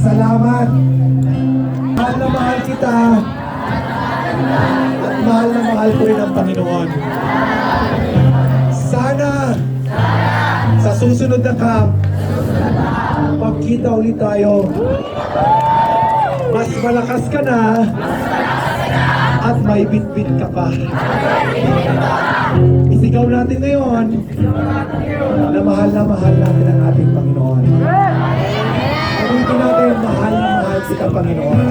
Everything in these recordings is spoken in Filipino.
Salamat. Mahal na mahal kita. At mahal na mahal ko rin ang Panginoon. Sana sa susunod na camp, pagkita ulit tayo. Mas malakas ka na at may bitbit ka pa. Isigaw natin ngayon na mahal natin ang ating Panginoon. Sabihin natin, mahal na mahal kita, Panginoon.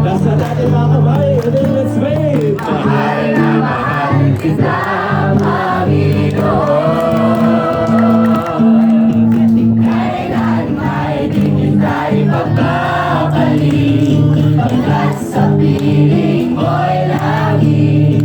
Nasa natin mga kamay, and then let's wave! Mahal na mahal kita, Panginoon. Kailan may di kita ipagpapalik, pagkat sa piling mo'y lagi.